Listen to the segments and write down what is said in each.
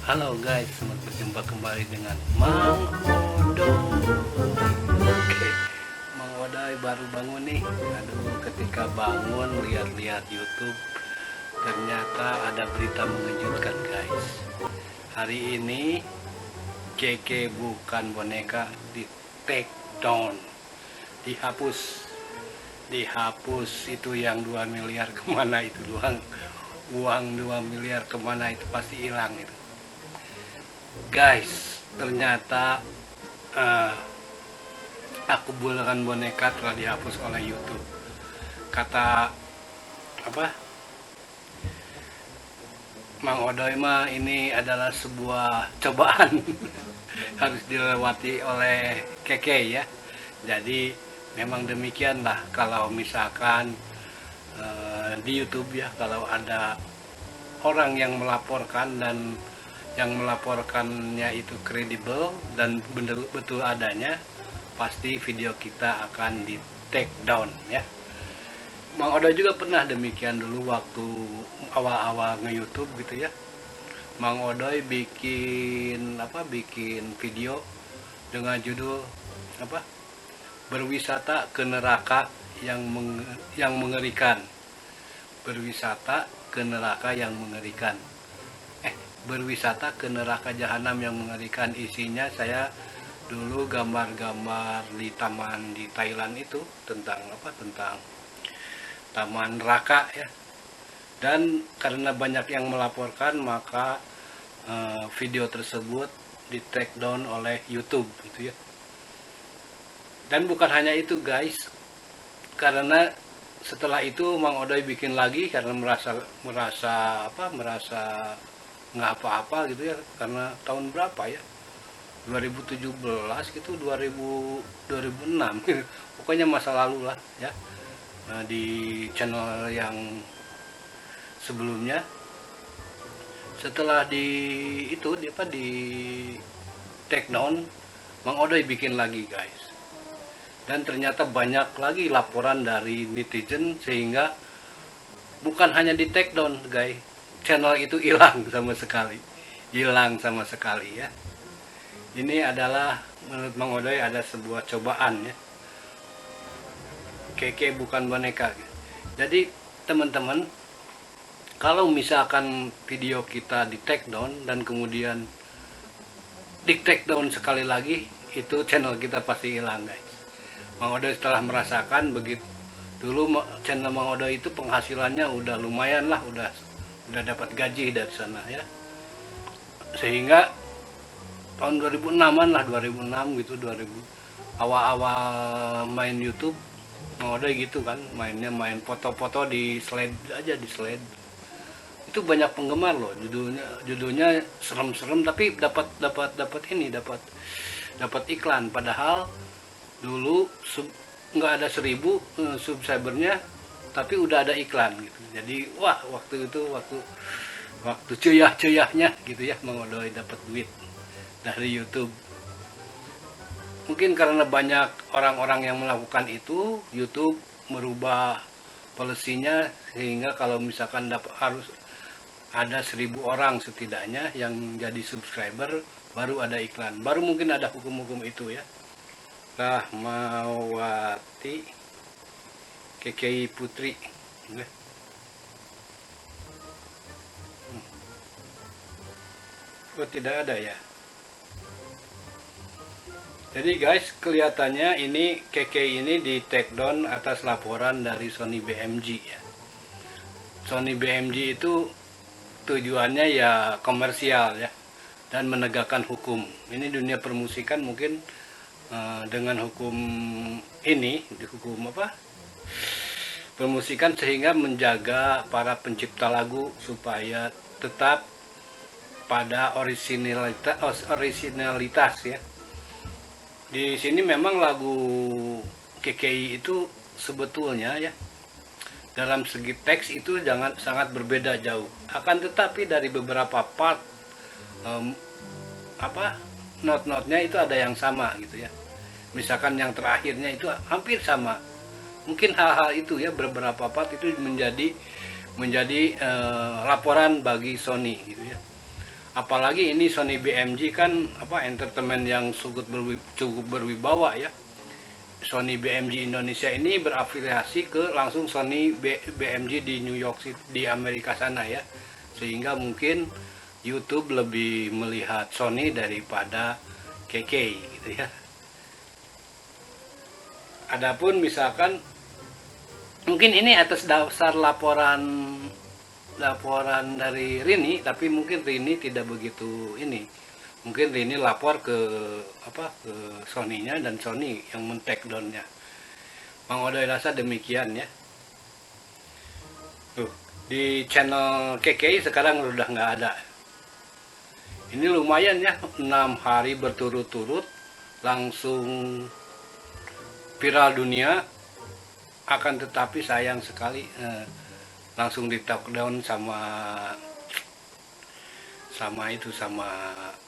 Halo guys, selamat berjumpa kembali dengan Mang Odo. Oke, Mang Odoy baru bangun nih. Aduh, ketika bangun lihat-lihat YouTube, ternyata ada berita mengejutkan guys. Hari ini Keke bukan boneka di take down, dihapus. Dihapus itu yang 2 miliar kemana itu doang. Uang 2 miliar kemana itu pasti hilang itu. Guys, ternyata eh, aku bukan boneka telah dihapus oleh YouTube. Kata apa? Mang Odoy mah ini adalah sebuah cobaan harus dilewati oleh Keke ya. Jadi memang demikianlah kalau misalkan di YouTube ya, kalau ada orang yang melaporkan dan yang melaporkannya itu kredibel dan benar betul adanya, pasti video kita akan di take down ya. Mang Odo juga pernah demikian dulu waktu awal-awal nge-YouTube gitu ya. Mang Odoy bikin video dengan judul apa? Berwisata ke neraka yang mengerikan. Berwisata ke neraka yang mengerikan. Berwisata ke neraka jahanam yang mengerikan. Isinya saya dulu gambar-gambar di taman di Thailand itu tentang apa? Tentang taman neraka ya. Dan karena banyak yang melaporkan, maka video tersebut di take down oleh YouTube gitu ya. Dan bukan hanya itu guys, karena setelah itu Mang Odoy bikin lagi karena merasa nggak apa-apa gitu ya, karena tahun berapa ya, 2017 gitu, 2006 pokoknya masa lalu lah ya. Di channel yang sebelumnya, setelah di take down, Mang Odoy bikin lagi guys, dan ternyata banyak lagi laporan dari netizen sehingga bukan hanya di take down guys, channel itu hilang sama sekali ya. Ini adalah menurut Mang Odoy ada sebuah cobaan ya. Keke bukan boneka. Jadi teman-teman, kalau misalkan video kita di take down dan kemudian di take down sekali lagi, itu channel kita pasti hilang guys. Mang Odoy setelah merasakan begitu. Dulu channel Mang Odoy itu penghasilannya udah lumayan lah, udah dapat gaji dari sana ya. Sehingga tahun 2006-an lah, 2006 gitu, 2000 awal-awal main YouTube Mang Odoy gitu kan, main foto-foto di slide aja, di slide. Itu banyak penggemar loh, judulnya serem-serem tapi dapat iklan, padahal dulu nggak ada 1000 subscribernya tapi udah ada iklan gitu. Jadi wah, waktu itu waktu cuyah-cuyahnya gitu ya, Mang Odoy dapat duit dari YouTube. Mungkin karena banyak orang-orang yang melakukan itu, YouTube merubah polisinya sehingga kalau misalkan harus ada 1000 orang setidaknya yang jadi subscriber, baru ada iklan, baru mungkin ada hukum-hukum itu ya. Rahmawati KKI Putri. Oh, tidak ada ya. Jadi guys, kelihatannya ini KKI ini di take down atas laporan dari Sony BMG ya. Sony BMG itu tujuannya ya komersial ya, dan menegakkan hukum. Ini dunia permusikan mungkin dengan hukum ini, hukum apa? Permusikan, sehingga menjaga para pencipta lagu supaya tetap pada originalitas ya. Di sini memang lagu KKI itu sebetulnya ya, dalam segi teks itu sangat berbeda jauh. Akan tetapi dari beberapa part not-notnya itu ada yang sama gitu ya. Misalkan yang terakhirnya itu hampir sama. Mungkin hal-hal itu ya, beberapa part itu menjadi laporan bagi Sony gitu ya. Apalagi ini Sony BMG kan entertainment yang cukup berwibawa ya. Sony BMG Indonesia ini berafiliasi ke langsung BMG di New York City di Amerika sana ya, sehingga mungkin YouTube lebih melihat Sony daripada KK gitu ya. Adapun misalkan mungkin ini atas dasar laporan dari Rini, tapi mungkin Rini tidak begitu ini. Mungkin Rini lapor ke Sony-nya dan Sony yang men-take down-nya. Mang Odoy rasa demikian ya. Tuh, di channel KKI sekarang udah nggak ada. Ini lumayan ya, 6 hari berturut-turut langsung viral dunia. Akan tetapi sayang sekali langsung di take down sama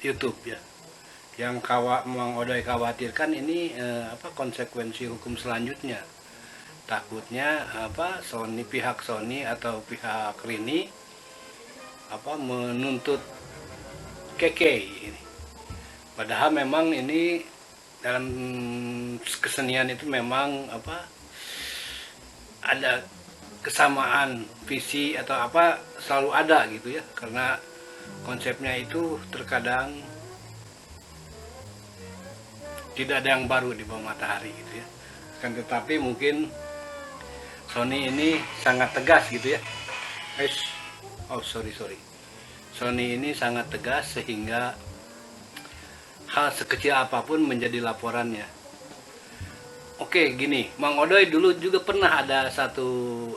YouTube ya. Yang Mang Odoy khawatirkan ini konsekuensi hukum selanjutnya. Takutnya pihak Sony atau pihak Rini menuntut KK ini. Padahal memang ini dalam kesenian itu memang ada kesamaan visi atau selalu ada gitu ya, karena konsepnya itu terkadang tidak ada yang baru di bawah matahari gitu ya. Kan tetapi mungkin Sony ini sangat tegas gitu ya. Sony ini sangat tegas sehingga hal sekecil apapun menjadi laporannya. Oke, gini, Mang Odoy dulu juga pernah ada satu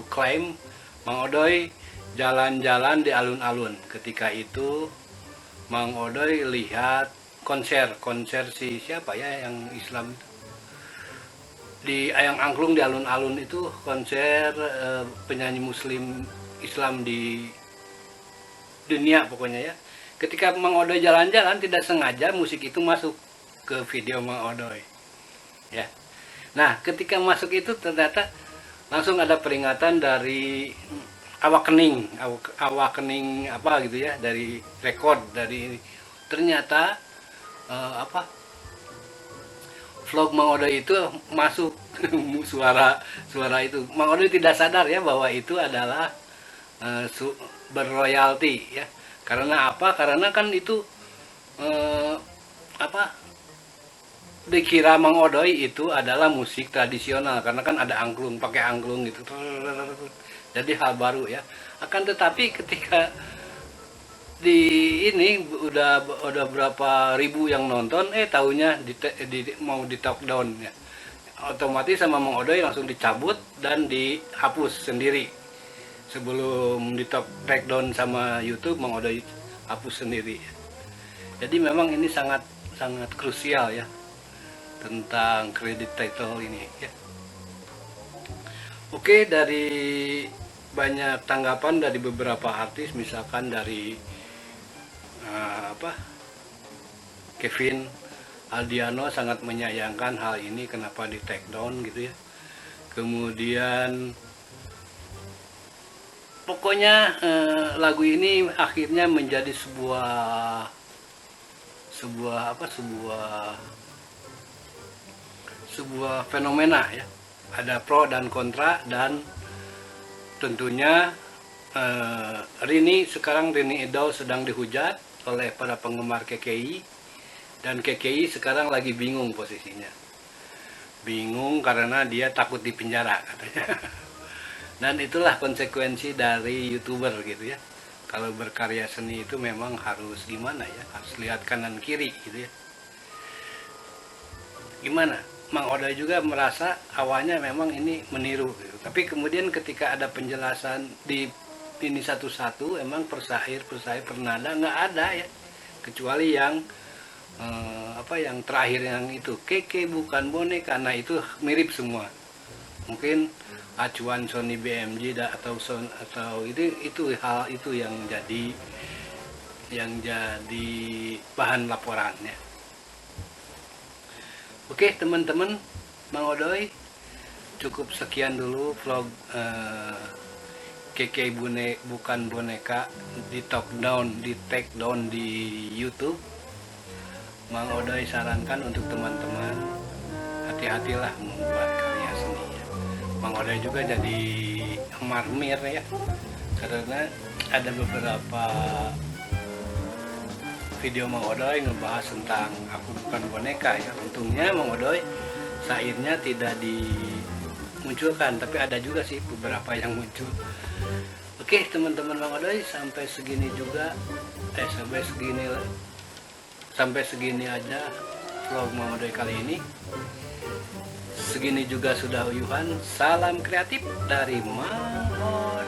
klaim Mang Odoy jalan-jalan di alun-alun. Ketika itu Mang Odoy lihat konser si siapa ya yang Islam di Ayang Angklung di alun-alun itu, konser penyanyi Muslim Islam di dunia pokoknya ya. Ketika Mang Odoy jalan-jalan tidak sengaja musik itu masuk ke video Mang Odoy. Ya. Nah, ketika masuk itu ternyata langsung ada peringatan dari Awakening gitu ya, dari rekod dari ternyata vlog Mang Odoy itu masuk suara itu. Mang Odoy tidak sadar ya bahwa itu adalah berroyalti ya. Karena Karena kan itu dikira Mang Odoy itu adalah musik tradisional, karena kan ada angklung, pakai angklung gitu. Jadi hal baru ya. Akan tetapi ketika ini udah berapa ribu yang nonton, taunya mau di take down ya. Otomatis sama Mang Odoy langsung dicabut dan dihapus sendiri. Sebelum di take down sama YouTube, Mang Odoy hapus sendiri. Jadi memang ini sangat krusial ya tentang kredit title ini ya. Oke, dari banyak tanggapan dari beberapa artis, misalkan dari Kevin Aldiano sangat menyayangkan hal ini, kenapa di take down gitu ya. Kemudian pokoknya lagu ini akhirnya menjadi sebuah fenomena ya. Ada pro dan kontra, dan tentunya Rini Idol sedang dihujat oleh para penggemar KKI, dan KKI sekarang lagi bingung posisinya. Bingung karena dia takut dipenjara katanya. Dan itulah konsekuensi dari YouTuber gitu ya. Kalau berkarya seni itu memang harus gimana ya, harus lihat kanan kiri gitu ya. Gimana? Mang Odoy juga merasa awalnya memang ini meniru gitu. Tapi kemudian ketika ada penjelasan di ini satu-satu, emang persair pernada nggak ada ya, kecuali yang yang terakhir yang itu KK bukan boneka, karena itu mirip semua. Mungkin acuan Sony BMG atau itu hal itu yang jadi bahan laporannya. Oke teman-teman, Mang Odoy, cukup sekian dulu vlog Keke bukan boneka di take down di YouTube. Mang Odoy sarankan untuk teman-teman hati-hatilah membuat karya seni. Mang Odoy juga jadi marmir ya, karena ada beberapa video Mang Odoy ngebahas tentang aku bukan boneka ya. Untungnya Mang Odoy sairnya tidak dimunculkan, tapi ada juga sih beberapa yang muncul. Oke teman-teman Mang Odoy, sampai segini aja vlog Mang Odoy kali ini. Segini juga sudah uyuhan. Salam kreatif dari Mang Odoy.